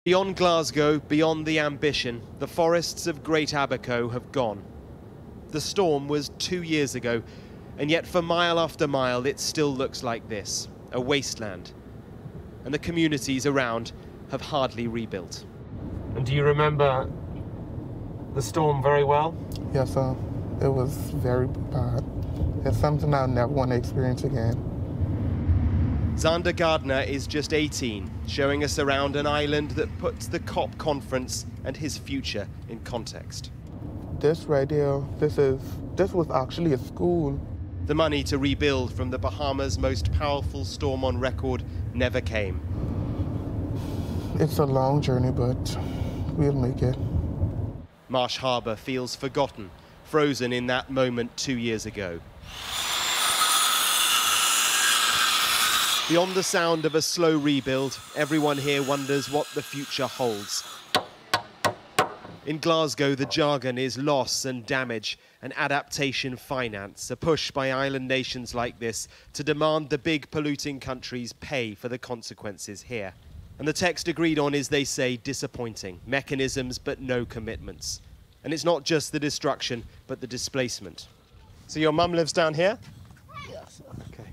Beyond Glasgow, beyond the ambition, the forests of Great Abaco have gone. The storm was 2 years ago, and yet for mile after mile it still looks like this, a wasteland. And the communities around have hardly rebuilt. And do you remember the storm very well? Yes, sir. It was very bad. It's something I never want to experience again. Zander Gardner is just 18, showing us around an island that puts the COP conference and his future in context. This right here, this was actually a school. The money to rebuild from the Bahamas' most powerful storm on record never came. It's a long journey, but we'll make it. Marsh Harbour feels forgotten, frozen in that moment 2 years ago. Beyond the sound of a slow rebuild, everyone here wonders what the future holds. In Glasgow, the jargon is loss and damage and adaptation finance, a push by island nations like this to demand the big polluting countries pay for the consequences here. And the text agreed on is, they say, disappointing. Mechanisms, but no commitments. And it's not just the destruction, but the displacement. So your mum lives down here? Yes. Okay.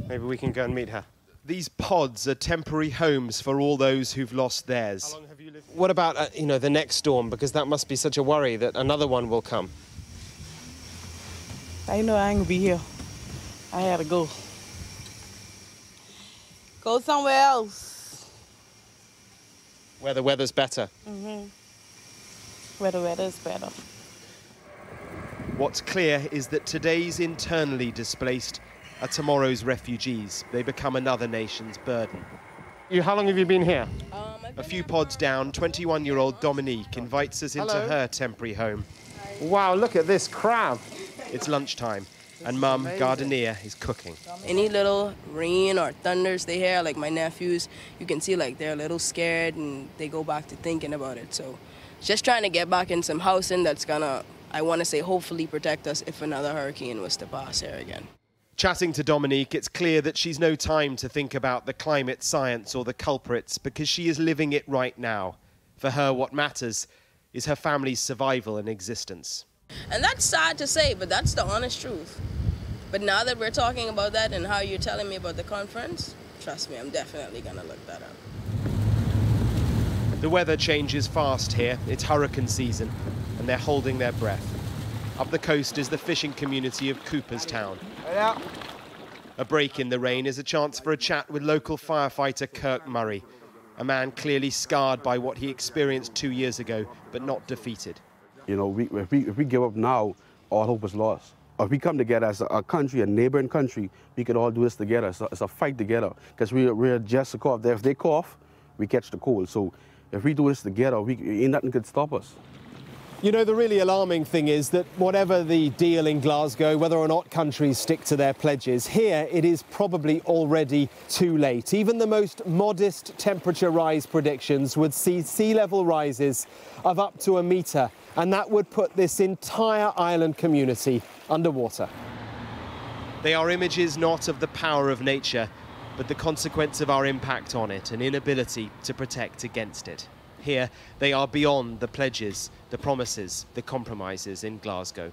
Maybe we can go and meet her. These pods are temporary homes for all those who've lost theirs. How long have you lived here? What about, the next storm? Because that must be such a worry that another one will come. I know I ain't gonna be here. I had to go. Go somewhere else. Where the weather's better. Mm-hmm. Where the weather is better. What's clear is that today's internally displaced are tomorrow's refugees. They become another nation's burden. How long have you been here? A few pods down, 21-year-old Dominique invites us into her temporary home. Wow, look at this crab. It's lunchtime, and Mum, Gardenier, is cooking. Any little rain or thunders they hear, like my nephews, you can see like they're a little scared and they go back to thinking about it. So just trying to get back in some housing that's gonna, I want to say, hopefully protect us if another hurricane was to pass here again. Chatting to Dominique, it's clear that she's no time to think about the climate science or the culprits because she is living it right now. For her, what matters is her family's survival and existence. And that's sad to say, but that's the honest truth. But now that we're talking about that and how you're telling me about the conference, trust me, I'm definitely going to look that up. The weather changes fast here. It's hurricane season, and they're holding their breath. Up the coast is the fishing community of Cooperstown. A break in the rain is a chance for a chat with local firefighter Kirk Murray, a man clearly scarred by what he experienced 2 years ago, but not defeated. You know, if we give up now, all hope is lost. If we come together as a country, a neighboring country, we could all do this together. It's a fight together, because we're just a cough. If they cough, we catch the cold. So if we do this together, ain't nothing could stop us. You know, the really alarming thing is that whatever the deal in Glasgow, whether or not countries stick to their pledges, here it is probably already too late. Even the most modest temperature rise predictions would see sea level rises of up to 1 metre, and that would put this entire island community underwater. They are images not of the power of nature, but the consequence of our impact on it and inability to protect against it. Here, they are beyond the pledges, the promises, the compromises in Glasgow.